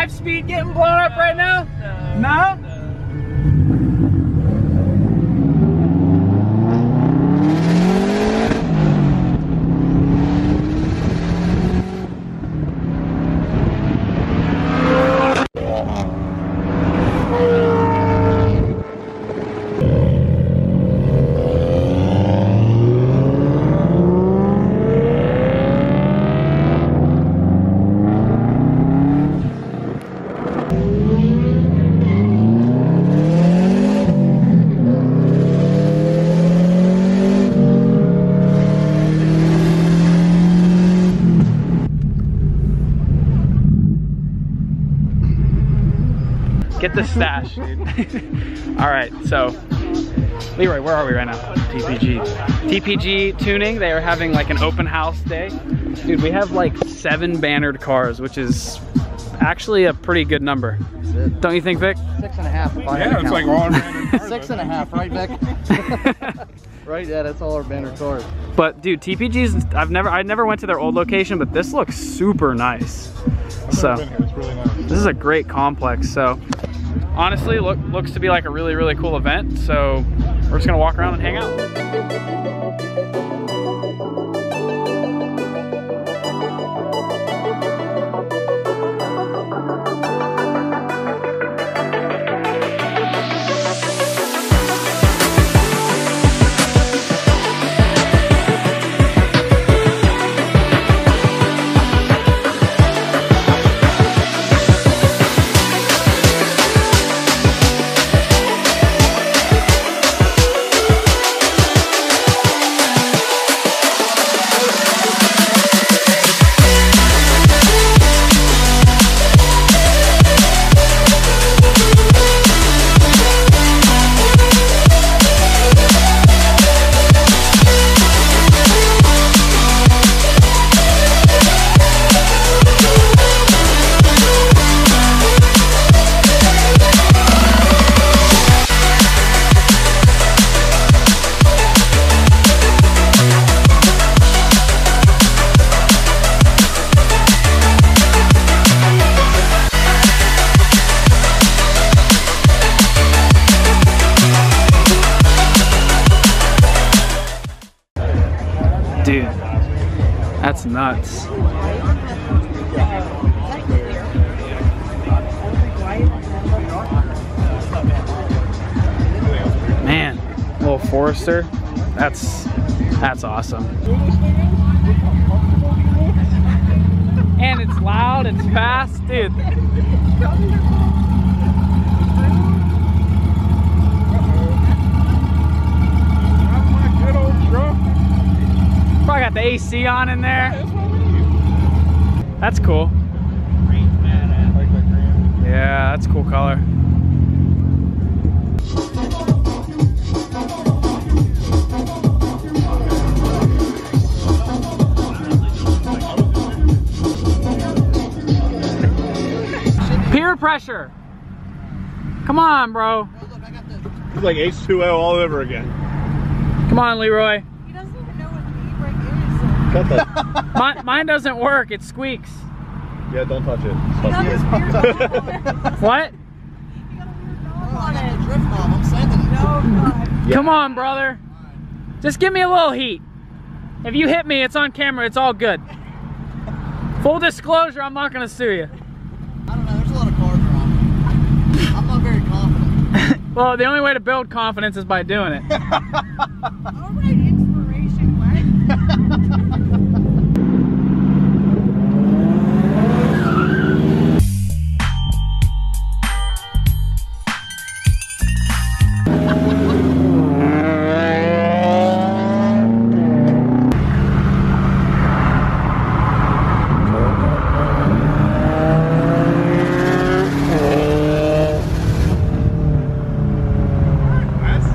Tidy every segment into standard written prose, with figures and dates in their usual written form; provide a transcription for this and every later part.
5-speed getting blown up right now? No? Get the stash, dude. All right, so Leroy, where are we right now? TPG tuning. They are having like an open house day. Dude, we have like 7 bannered cars, which is actually a pretty good number. Don't you think, Vic? 6.5. Yeah, it's like all bannered cars. 6.5, right, Vic? Right, yeah, that's all our bannered cars. But dude, TPG's, I never went to their old location, but this looks super nice. So Been here. It's really nice. this is a great complex. So honestly, looks to be like a really, really cool event. So we're just gonna walk around and hang out. Dude, that's nuts. Man, little Forester, that's awesome. And it's loud, it's fast, dude. Probably got the AC on in there. That's cool. Yeah, that's a cool color. Peer pressure. Come on, bro. It's like H2O all over again. Come on, Leroy. He doesn't even know what the e-brake is. Cut that. Mine doesn't work. It squeaks. Yeah, don't touch it. He got this weird knob on it. What? He got a weird knob Oh, I on got the it. drift knob. I'm sending it. No, God. Come on, brother. Just give me a little heat. If you hit me, it's on camera. It's all good. Full disclosure, I'm not gonna sue you. I don't know. There's a lot of cars around. I'm not very confident. Well, the only way to build confidence is by doing it. All right, inspiration, what? That's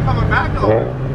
coming back though.